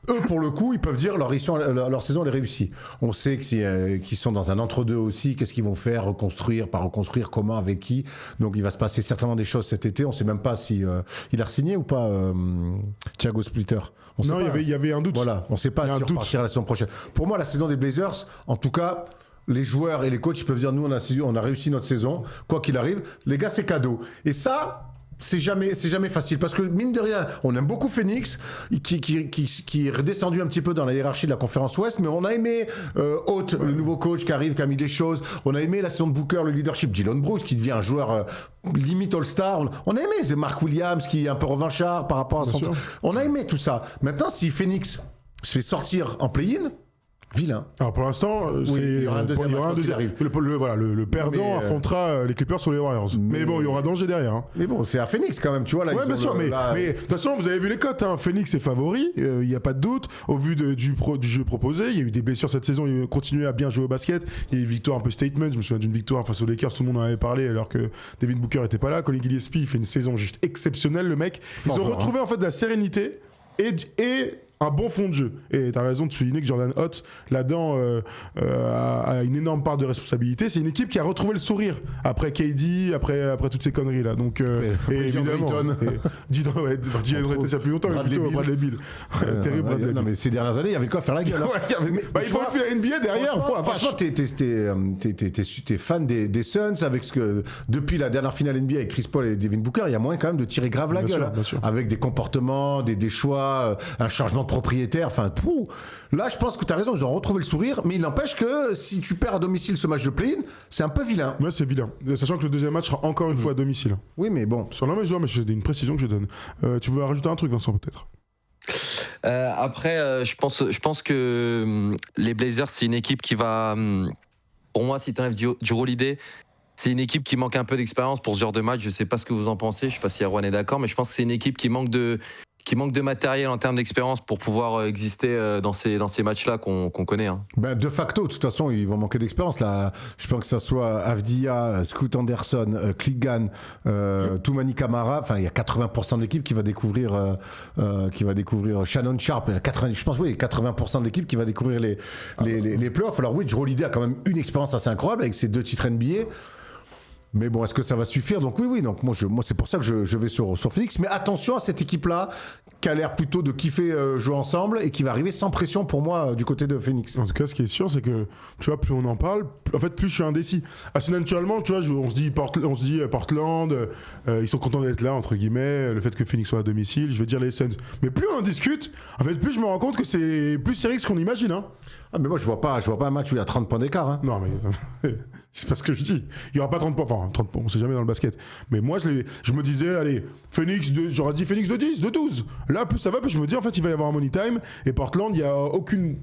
Eux, pour le coup, ils peuvent dire leur saison elle est réussie. On sait qu'ils sont dans un entre-deux aussi. Qu'est-ce qu'ils vont faire ? Reconstruire, pas reconstruire, comment, avec qui ? Donc il va se passer certainement des choses cet été. On ne sait même pas si il a re-signé ou pas, Thiago Splitter. Non, il y avait un doute. Voilà, on ne sait pas si repartir la saison prochaine. Pour moi, la saison des Blazers, en tout cas, les joueurs et les coachs, ils peuvent dire nous, on a réussi notre saison. Quoi qu'il arrive, les gars, c'est cadeau. Et ça... C'est jamais facile, parce que mine de rien, on aime beaucoup Phoenix, qui est redescendu un petit peu dans la hiérarchie de la conférence Ouest, mais on a aimé Holt, le nouveau coach qui arrive, qui a mis des choses. On a aimé la saison de Booker, le leadership, Dylan Brooks qui devient un joueur limite All-Star. On a aimé, c'est Mark Williams qui est un peu revanchard par rapport à son... On a aimé tout ça. Maintenant, si Phoenix se fait sortir en play-in, Vilain. Alors pour l'instant, il y aura un deuxième match quand il arrive. Le perdant affrontera les Clippers sur les Warriors. Mais bon, il y aura danger derrière. Hein. Mais bon, c'est à Phoenix quand même, tu vois. Là, Ouais, bien sûr, mais de toute façon, vous avez vu les cotes. Hein. Phoenix est favori, il n'y a pas de doute. Au vu du jeu proposé, il y a eu des blessures cette saison, il continue à bien jouer au basket. Il y a eu une victoire un peu statement. Je me souviens d'une victoire face aux Lakers, tout le monde en avait parlé alors que Devin Booker n'était pas là. Colin Gillespie, il fait une saison juste exceptionnelle, le mec. Ils ont retrouvé en fait de la sérénité et un bon fond de jeu. Et t'as raison de souligner que Jordan Hott, là-dedans, a une énorme part de responsabilité. C'est une équipe qui a retrouvé le sourire après KD, après toutes ces conneries-là. Donc, et évidemment, D'Andre était ça plus longtemps, mais plutôt Bradley Bill. Terrible Bradley Bill. Non, mais ces dernières années, il y avait de quoi faire la gueule. Il faut faire la NBA derrière. Franchement, t'es fan des Suns avec ce que depuis la dernière finale NBA avec Chris Paul et Devin Booker, il y a moyen quand même de tirer grave la gueule. Bien sûr. Avec des comportements, des choix, un changement de propriétaire. Enfin, là, je pense que tu as raison, ils ont retrouvé le sourire, mais il n'empêche que si tu perds à domicile ce match de play-in, c'est un peu vilain. Ouais, c'est vilain. Sachant que le deuxième match sera encore une fois à domicile. Oui, mais bon. Sur la mesure, mais c'est une précision que je donne. Tu veux rajouter un truc, Vincent, peut-être? Après, je pense que les Blazers, c'est une équipe qui va. Pour moi, si tu enlèves Jrue Holiday, c'est une équipe qui manque un peu d'expérience pour ce genre de match. Je sais pas ce que vous en pensez. Je sais pas si Erwan est d'accord, mais je pense que c'est une équipe qui manque de matériel en termes d'expérience pour pouvoir exister dans ces matchs-là qu'on connaît. Hein. Ben, de facto, de toute façon, ils vont manquer d'expérience. Là, je pense que ce soit Avdia, Scoot Anderson, Kligan, Toumani Camara. Enfin, il y a 80% de l'équipe qui va découvrir Shannon Sharp. Je pense, oui, 80% de l'équipe qui va découvrir les playoffs. Alors oui, Jrue Holiday a quand même une expérience assez incroyable avec ses 2 titres NBA. Mais bon, est-ce que ça va suffire? Donc oui, donc moi c'est pour ça que je vais sur Phoenix. Mais attention à cette équipe-là qui a l'air plutôt de kiffer jouer ensemble et qui va arriver sans pression pour moi du côté de Phoenix. En tout cas, ce qui est sûr, c'est que tu vois, plus on en parle, en fait, plus je suis indécis. Assez naturellement, tu vois, on se dit Portland, ils sont contents d'être là entre guillemets. Le fait que Phoenix soit à domicile, je veux dire les Suns. Mais plus on en discute, en fait, plus je me rends compte que c'est plus sérieux que ce qu'on imagine. Hein. Ah mais moi je vois pas un match où il y a 30 points d'écart. Hein. Non mais c'est pas ce que je dis. Il y aura pas 30 points, enfin 30 points, on sait jamais dans le basket. Mais moi je me disais, allez, j'aurais dit Phoenix de 10, de 12. Là plus ça va, plus je me dis en fait il va y avoir un money time et Portland il y a aucune.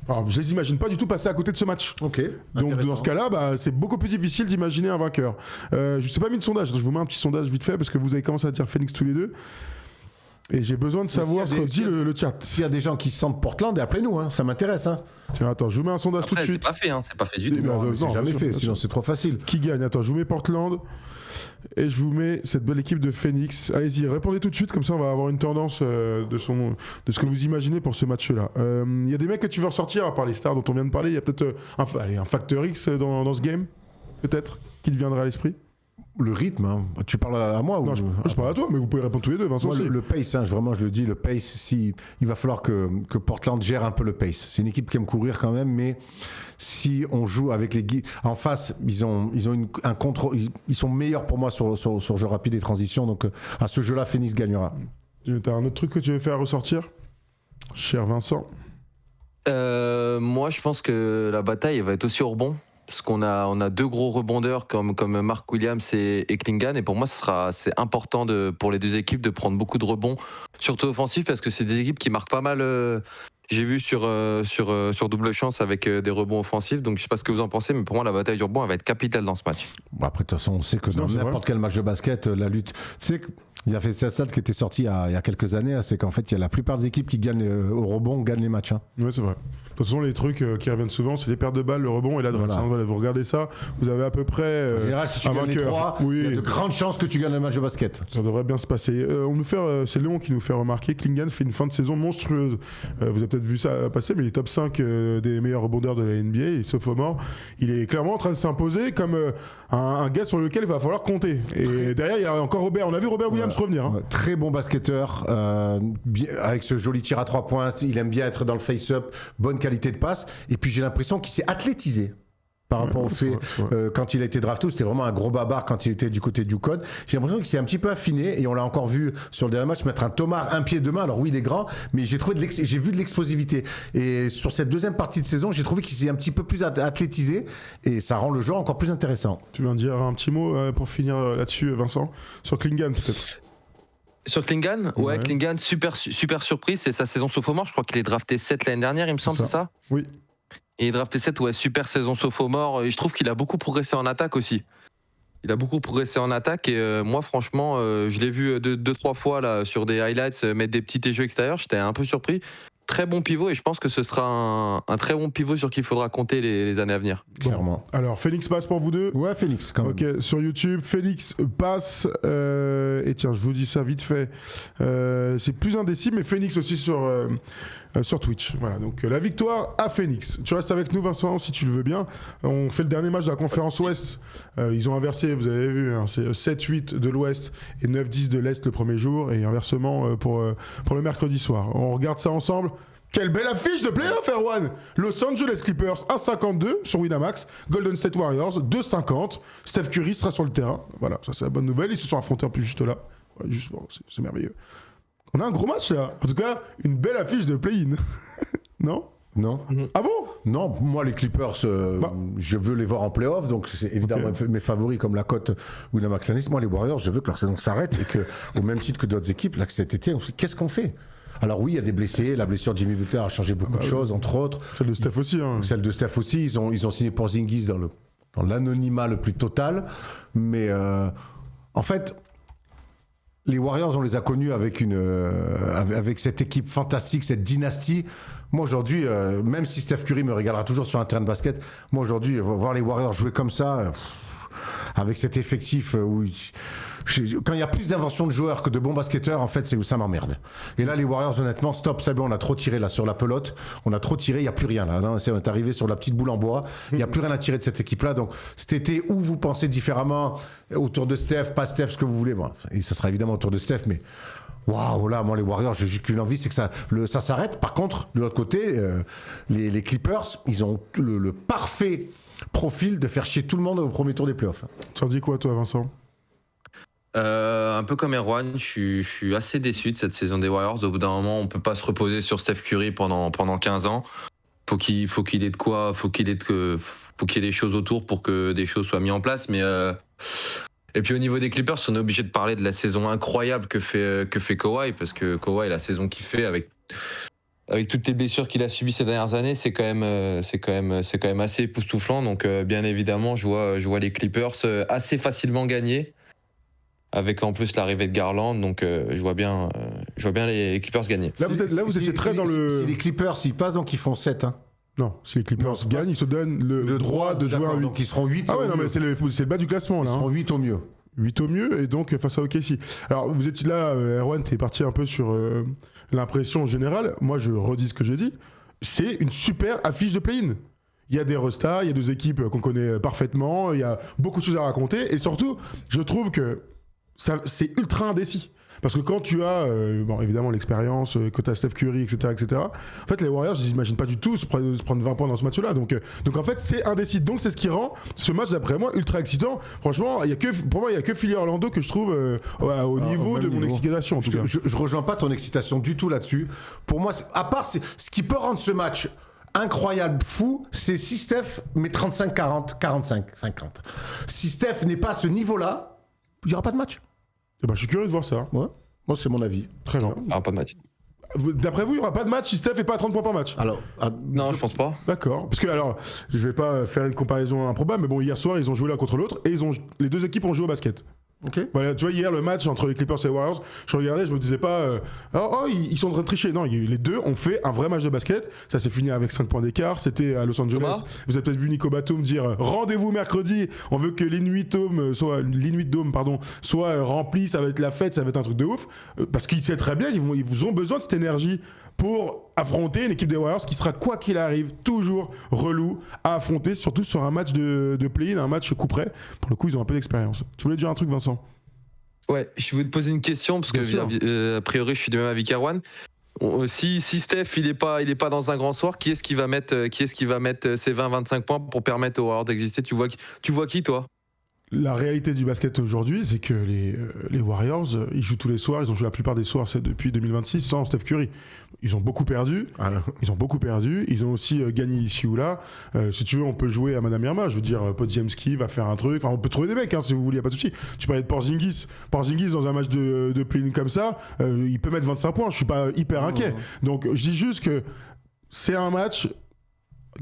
Alors, je les imagine pas du tout passer à côté de ce match. Ok. Donc dans ce cas-là, c'est beaucoup plus difficile d'imaginer un vainqueur. Je sais pas mis de sondage, je vous mets un petit sondage vite fait parce que vous avez commencé à dire Phoenix tous les deux. Et j'ai besoin de savoir ce que dit le chat. S'il y a des gens qui sentent Portland, appelez-nous, hein, ça m'intéresse. Hein. Tiens, attends, je vous mets un sondage tout de suite. C'est pas fait du tout. Non, c'est jamais fait, sinon c'est trop facile. Qui gagne? Attends, je vous mets Portland et je vous mets cette belle équipe de Phoenix. Allez-y, répondez tout de suite, comme ça on va avoir une tendance de ce que vous imaginez pour ce match-là. Il y a des mecs que tu veux ressortir, à part les stars dont on vient de parler, il y a peut-être un facteur X dans ce game, peut-être, qui te viendra à l'esprit? Le rythme, hein. Tu parles à moi non, ou... je parle à toi, mais vous pouvez répondre tous les deux, Vincent. Moi, le pace, hein, vraiment je le dis, le pace, il va falloir que Portland gère un peu le pace. C'est une équipe qui aime courir quand même, mais si on joue avec les guides en face, ils ont un contrôle, ils sont meilleurs pour moi sur jeu rapide et transition, donc à ce jeu-là, Phoenix gagnera. T'as un autre truc que tu veux faire ressortir, cher Vincent? Moi, je pense que la bataille va être aussi au rebond. Parce qu'on a 2 gros rebondeurs comme Mark Williams et Klingan, et pour moi c'est important pour les 2 équipes de prendre beaucoup de rebonds, surtout offensifs, parce que c'est des équipes qui marquent pas mal. J'ai vu sur double chance avec des rebonds offensifs, donc je sais pas ce que vous en pensez, mais pour moi la bataille du rebond elle va être capitale dans ce match. Bon, après de toute façon on sait que dans n'importe quel match de basket, la lutte, tu sais, il a fait cette stat qui était sortie il y a quelques années, c'est qu'en fait il y a la plupart des équipes qui gagnent au rebond gagnent les matchs. Hein. Oui, c'est vrai. De toute façon, les trucs qui reviennent souvent, c'est les pertes de balles, le rebond et l'adresse. Voilà. Voilà, vous regardez ça, vous avez à peu près. En général, si tu un gagnes les vainqueur. 3, il y a de grandes chances que tu gagnes le match de basket. Ça devrait bien se passer. C'est Léon qui nous fait remarquer Klingan fait une fin de saison monstrueuse. Vous avez peut-être vu ça passer, mais il est top 5 des meilleurs rebondeurs de la NBA. Il est sophomore. Il est clairement en train de s'imposer comme un gars sur lequel il va falloir compter. Et derrière, il y a encore Robert. On a vu Robert Williams revenir. Hein. Très bon basketteur, avec ce joli tir à 3 points. Il aime bien être dans le face-up, bonne qualité de passe. Et puis j'ai l'impression qu'il s'est athlétisé par rapport au fait, quand il a été drafté, c'était vraiment un gros barbare quand il était du côté du code. J'ai l'impression qu'il s'est un petit peu affiné et on l'a encore vu sur le dernier match mettre un Tomar un pied de main. Alors oui, il est grand, mais j'ai vu de l'explosivité. Et sur cette deuxième partie de saison, j'ai trouvé qu'il s'est un petit peu plus athlétisé et ça rend le jeu encore plus intéressant. Tu veux en dire un petit mot pour finir là-dessus, Vincent, sur Klingan peut-être? Sur Klingan, ouais, Klingan, super surprise, c'est sa saison sophomore, je crois qu'il est drafté 7 l'année dernière, il me semble, c'est ça? Oui. Il est drafté 7, ouais, super saison sophomore. Et je trouve qu'il a beaucoup progressé en attaque aussi. Il a beaucoup progressé en attaque et moi franchement je l'ai vu 2-3 fois là sur des highlights mettre des petits jeux extérieurs, j'étais un peu surpris. Très bon pivot et je pense que ce sera un très bon pivot sur qui il faudra compter les années à venir. Clairement. Alors, Phoenix passe pour vous deux. Ouais, Phoenix, quand même. Ok, sur YouTube, Félix passe. Et tiens, je vous dis ça vite fait. C'est plus indécis, mais Phoenix aussi sur Twitch. Voilà, donc la victoire à Phoenix. Tu restes avec nous, Vincent, si tu le veux bien. On fait le dernier match de la conférence Ouest. Ils ont inversé, vous avez vu, hein, c'est 7-8 de l'Ouest et 9-10 de l'Est le premier jour. Et inversement pour le mercredi soir. On regarde ça ensemble. Quelle belle affiche de playoff, Erwan! Los Angeles Clippers 1,52 sur Winamax, Golden State Warriors 2,50. Steph Curry sera sur le terrain. Voilà, ça c'est la bonne nouvelle. Ils se sont affrontés un peu juste là. Voilà, juste, bon, c'est merveilleux. On a un gros match là. En tout cas, une belle affiche de play-in. Non? Non. Ah bon? Non, moi les Clippers, je veux les voir en playoff, donc c'est évidemment mes favoris comme la cote Winamax Anis. Moi les Warriors, je veux que leur saison s'arrête et que, au même titre que d'autres équipes, là que cet été, qu'est-ce qu'on fait? Alors oui, il y a des blessés. La blessure de Jimmy Butler a changé beaucoup de choses, entre autres. Celle de Steph aussi. Hein. Celle de Steph aussi. Ils ont signé Porzingis dans l'anonymat le plus total. Mais en fait, les Warriors, on les a connus avec cette équipe fantastique, cette dynastie. Moi aujourd'hui, même si Steph Curry me régalera toujours sur un terrain de basket, moi aujourd'hui, voir les Warriors jouer comme ça, avec cet effectif où... Quand il y a plus d'inventions de joueurs que de bons basketteurs, en fait, c'est où ça m'emmerde. Et là, les Warriors, honnêtement, stop, c'est bon, on a trop tiré là sur la pelote. On a trop tiré, il n'y a plus rien là. On est arrivé sur la petite boule en bois. Il n'y a plus rien à tirer de cette équipe-là. Donc, cet été, où vous pensez différemment autour de Steph, pas Steph, ce que vous voulez. Bon, et ça sera évidemment autour de Steph, mais waouh, là, moi, les Warriors, j'ai juste qu'une envie, c'est que ça s'arrête. Par contre, de l'autre côté, les Clippers, ils ont le parfait profil de faire chier tout le monde au premier tour des playoffs. Tu en dis quoi, toi, Vincent? Un peu comme Erwan, je suis assez déçu de cette saison des Warriors. Au bout d'un moment, on peut pas se reposer sur Steph Curry pendant 15 ans. Faut qu'il ait de quoi, faut qu'il y ait des choses autour pour que des choses soient mises en place. Mais et puis au niveau des Clippers, on est obligé de parler de la saison incroyable que fait Kawhi, parce que Kawhi, la saison qu'il fait avec toutes les blessures qu'il a subies ces dernières années, c'est quand même assez époustouflant. Donc bien évidemment, je vois les Clippers assez facilement gagner. Avec en plus l'arrivée de Garland, donc je vois bien les Clippers gagner. Là, vous étiez très dans le... Si les Clippers, s'ils passent, donc ils font 7. Hein. Non, si les Clippers gagnent, ils se donnent le droit de jouer à 8. Donc ils seront 8. Ah ouais, non, mais c'est le bas du classement, là. Ils seront 8 au mieux. 8 au mieux, et donc face à OKC. Alors, vous étiez là, Erwan, t'es parti un peu sur l'impression générale. Moi, je redis ce que j'ai dit. C'est une super affiche de play-in. Il y a des restas, il y a deux équipes qu'on connaît parfaitement, il y a beaucoup de choses à raconter, et surtout, je trouve que c'est ultra indécis. Parce que quand tu as, évidemment, l'expérience, que tu as Steph Curry, etc., en fait, les Warriors, je n'imagine pas du tout se prendre 20 points dans ce match-là. Donc en fait, c'est indécis. Donc, c'est ce qui rend ce match, d'après moi, ultra excitant. Franchement, pour moi, il n'y a que Philly Orlando que je trouve au niveau de mon excitation. En tout cas. Je rejoins pas ton excitation du tout là-dessus. Pour moi, à part ce qui peut rendre ce match incroyable, fou, c'est si Steph met 35-40, 45-50. Si Steph n'est pas à ce niveau-là, il n'y aura pas de match. Eh ben, je suis curieux de voir ça. Ouais. Moi, c'est mon avis. Très bien. Ah, pas de match. D'après vous, il n'y aura pas de match si Steph n'est pas à 30 points par match? Alors, Non, je pense pas. D'accord. Parce que, alors, je vais pas faire une comparaison improbable, mais bon, hier soir, ils ont joué l'un contre l'autre et les deux équipes ont joué au basket. ok. Voilà, tu vois, hier, le match entre les Clippers et les Warriors, je regardais, je me disais pas, ils sont en train de tricher. Non, les deux ont fait un vrai match de basket. Ça s'est fini avec 5 points d'écart. C'était à Los Angeles. Thomas, vous avez peut-être vu Nico Batum dire rendez-vous mercredi. On veut que l'Inuit Dome soit rempli. Ça va être la fête, ça va être un truc de ouf. Parce qu'il sait très bien, ils vous ont besoin de cette énergie pour affronter une équipe des Warriors qui sera, quoi qu'il arrive, toujours relou à affronter, surtout sur un match de play-in, un match coup près. Pour le coup, ils ont un peu d'expérience. Tu voulais dire un truc, Vincent? Ouais, je voulais te poser une question parce que a priori, je suis de même avec Erwan. Si Steph il est pas dans un grand soir, qui est-ce qui va mettre ses 20-25 points pour permettre aux Warriors d'exister? Tu vois qui, toi? La réalité du basket aujourd'hui, c'est que les Warriors, ils jouent tous les soirs, ils ont joué la plupart des soirs depuis 2026 sans Steph Curry. Ils ont beaucoup perdu. Ils ont aussi gagné ici ou là. Si tu veux, on peut jouer à Madame Irma. Je veux dire, Podziemski va faire un truc. Enfin, on peut trouver des mecs, si vous voulez, y a pas de souci. Tu parlais de Porzingis. Porzingis, dans un match de play-in comme ça, il peut mettre 25 points. Je suis pas hyper inquiet. Donc, je dis juste que c'est un match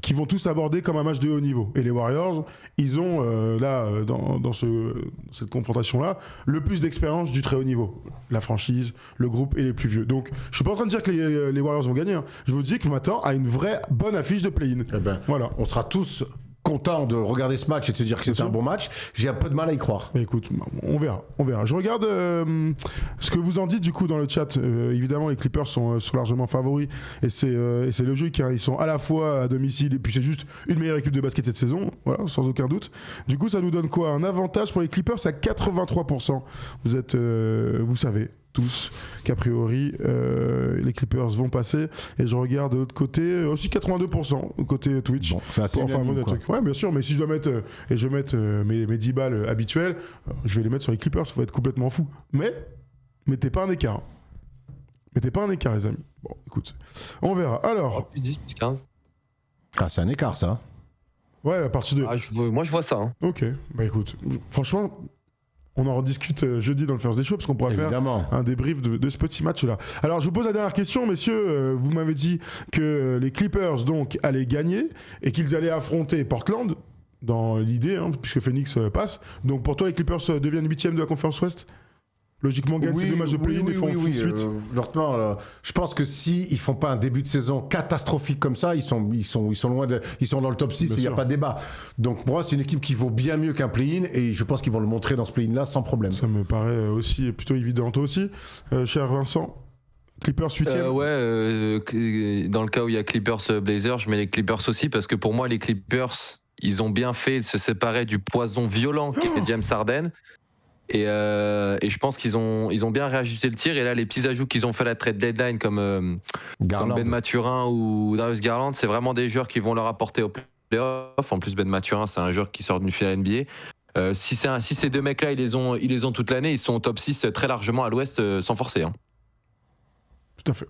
qui vont tous aborder comme un match de haut niveau. Et les Warriors, ils ont dans cette confrontation-là le plus d'expérience du très haut niveau. La franchise, le groupe et les plus vieux. Donc je suis pas en train de dire que les Warriors vont gagner. Hein. Je vous dis que je m'attends à une vraie bonne affiche de play-in. Eh ben, voilà. On sera tous content de regarder ce match et de se dire que c'est un bon match. J'ai un peu de mal à y croire. Mais écoute, on verra. Je regarde ce que vous en dites du coup dans le chat. Évidemment, les Clippers sont largement favoris et c'est logique. Hein. Ils sont à la fois à domicile et puis c'est juste une meilleure équipe de basket cette saison, voilà, sans aucun doute. Du coup, ça nous donne quoi? Un avantage pour les Clippers à 83%. Vous savez tous qu'a priori les Clippers vont passer, et je regarde de l'autre côté aussi 82% côté Twitch. Bon, c'est assez unanime, quoi. Ouais, bien sûr, mais si je dois mettre mes 10 balles habituelles, je vais les mettre sur les Clippers. Faut être complètement fou, mais mettez pas un écart. Mettez pas un écart, les amis. Bon, écoute, on verra. Alors, Plus 10, plus 15. Ah, c'est un écart, ça. ouais, à partir de Moi, je vois ça. Hein. ok, bah écoute, franchement, on en rediscute jeudi dans le First Day Show parce qu'on pourra Évidemment. faire un débrief de ce petit match-là. Alors, je vous pose la dernière question, messieurs. Vous m'avez dit que les Clippers donc allaient gagner et qu'ils allaient affronter Portland dans l'idée, hein, puisque Phoenix passe. Donc, pour toi, les Clippers deviennent 8e de la conférence Ouest. Logiquement, gagnent ces deux matchs de play-in et font suite. Je pense que si ils font pas un début de saison catastrophique comme ça, ils sont loin ils sont dans le top 6 et il n'y a pas de débat. Donc pour moi, c'est une équipe qui vaut bien mieux qu'un play-in et je pense qu'ils vont le montrer dans ce play-in là sans problème. Ça me paraît aussi plutôt évident. Toi aussi, cher Vincent, Clippers 8e. Dans le cas où il y a Clippers Blazers, je mets les Clippers aussi parce que pour moi, les Clippers, ils ont bien fait de se séparer du poison violent qui est James Harden. Et je pense qu'ils ont bien réajusté le tir. Et là, les petits ajouts qu'ils ont fait à la trade deadline comme Ben Mathurin ou Darius Garland, c'est vraiment des joueurs qui vont leur apporter au playoff. En plus, Ben Mathurin, c'est un joueur qui sort d'une finale NBA. Si ces deux mecs-là, ils les ont toute l'année, ils sont au top 6 très largement à l'Ouest sans forcer. Hein. Tout à fait.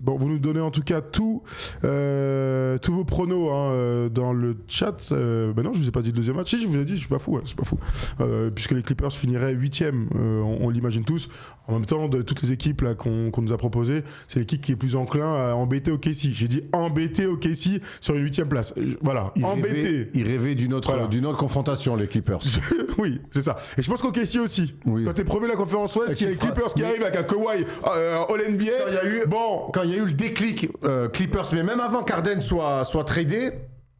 Bon, vous nous donnez en tout cas tous vos pronos dans le chat. Non, je vous ai pas dit le deuxième match. Si, je vous ai dit, je suis pas fou. Puisque les Clippers finiraient 8e, on l'imagine tous. En même temps, de toutes les équipes là, qu'on nous a proposées, c'est l'équipe qui est plus enclin à embêter OKC. J'ai dit embêter OKC sur une 8e place. Voilà, embêter. Ils rêvaient d'une autre confrontation, les Clippers. Oui, c'est ça. Et je pense qu'OKC aussi. Oui. Quand t'es premier de la conférence Ouest, s'il y a les Clippers qui arrivent avec un Kawhi All-NBA, quand il y a eu le déclic Clippers, mais même avant qu'Harden soit tradé,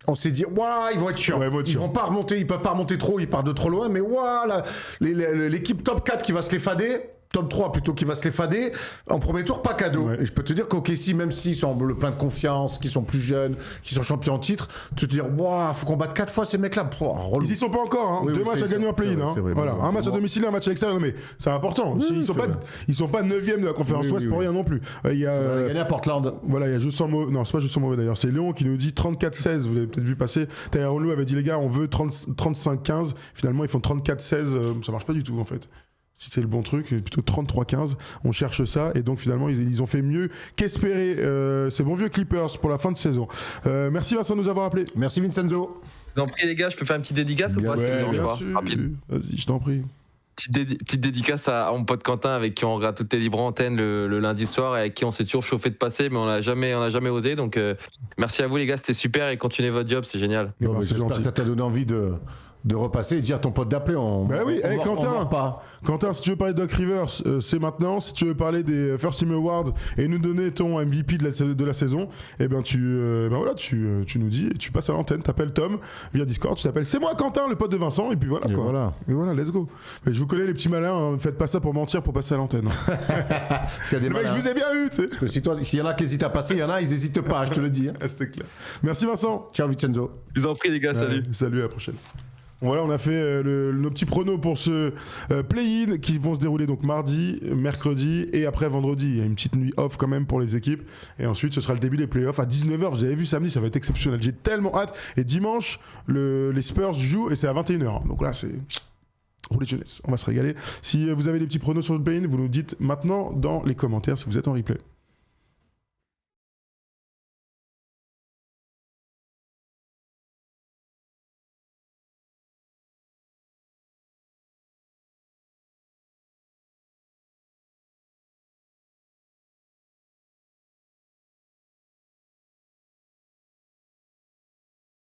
on s'est dit, waouh, ils vont être chiants. Ils vont pas remonter, ils peuvent pas remonter trop, ils partent de trop loin, mais waouh, l'équipe top 4 qui va se les fader. Top 3 plutôt qui va se les fader en premier tour, pas cadeau. Ouais. Et je peux te dire qu'OKC, même s'ils sont plein de confiance, qu'ils sont plus jeunes, qu'ils sont champions en titre, tu te dire, waouh, faut qu'on batte 4 fois ces mecs-là. Ils y sont pas encore, hein. 2 matchs à gagner en play-in. Voilà. Un match à domicile, un match à l'extérieur, mais c'est important. Oui, ils sont pas 9e de la conférence Ouest pour rien non plus. Il y a gagné à Portland. Voilà, il y a Juste sans mauvais. Non, c'est pas Juste sans mauvais d'ailleurs. C'est Léon qui nous dit 34-16. Vous avez peut-être vu passer. Tyrone Lue avait dit, les gars, on veut 35-15. Finalement, ils font 34-16. Ça marche pas du tout en fait. Si c'est le bon truc, plutôt 33-15, on cherche ça, et donc finalement ils ont fait mieux qu'espérer ces bons vieux Clippers pour la fin de saison. Merci Vincent de nous avoir appelé. Merci Vincenzo. Je vous en prie les gars, je peux faire une petite dédicace ou pas? Rapide. Vas-y, je t'en prie. Petite dédicace à mon pote Quentin avec qui on regarde toutes les libres antennes le lundi soir et avec qui on s'est toujours chauffé de passer, mais on n'a jamais osé, donc merci à vous les gars, c'était super et continuez votre job, c'est génial. J'espère que ça t'a donné envie de repasser et dire à ton pote d'appeler. Quentin, si tu veux parler de Doc Rivers, c'est maintenant. Si tu veux parler des First Team Awards et nous donner ton MVP de la saison, eh ben tu nous dis et tu passes à l'antenne. T'appelles Tom via Discord, tu t'appelles c'est moi Quentin, le pote de Vincent, et puis voilà. Et voilà, let's go. Mais je vous connais les petits malins, hein, faites pas ça pour mentir pour passer à l'antenne. Parce qu'il y a des malins. Mec, je vous ai bien eu, tu sais. Parce que s'il y en a qui hésitent à passer, il y en a, ils hésitent pas, je te le dis. Hein. C'est clair. Merci Vincent. Ciao Vincenzo. Je vous en prie les gars, salut. Salut, à la prochaine. Voilà, on a fait nos petits pronos pour ce play-in qui vont se dérouler donc mardi, mercredi et après vendredi. Il y a une petite nuit off quand même pour les équipes. Et ensuite, ce sera le début des playoffs à 19h. Vous avez vu samedi, ça va être exceptionnel. J'ai tellement hâte. Et dimanche, les Spurs jouent et c'est à 21h. Donc là, c'est roulé de jeunesse. On va se régaler. Si vous avez des petits pronos sur le play-in, vous nous dites maintenant dans les commentaires si vous êtes en replay.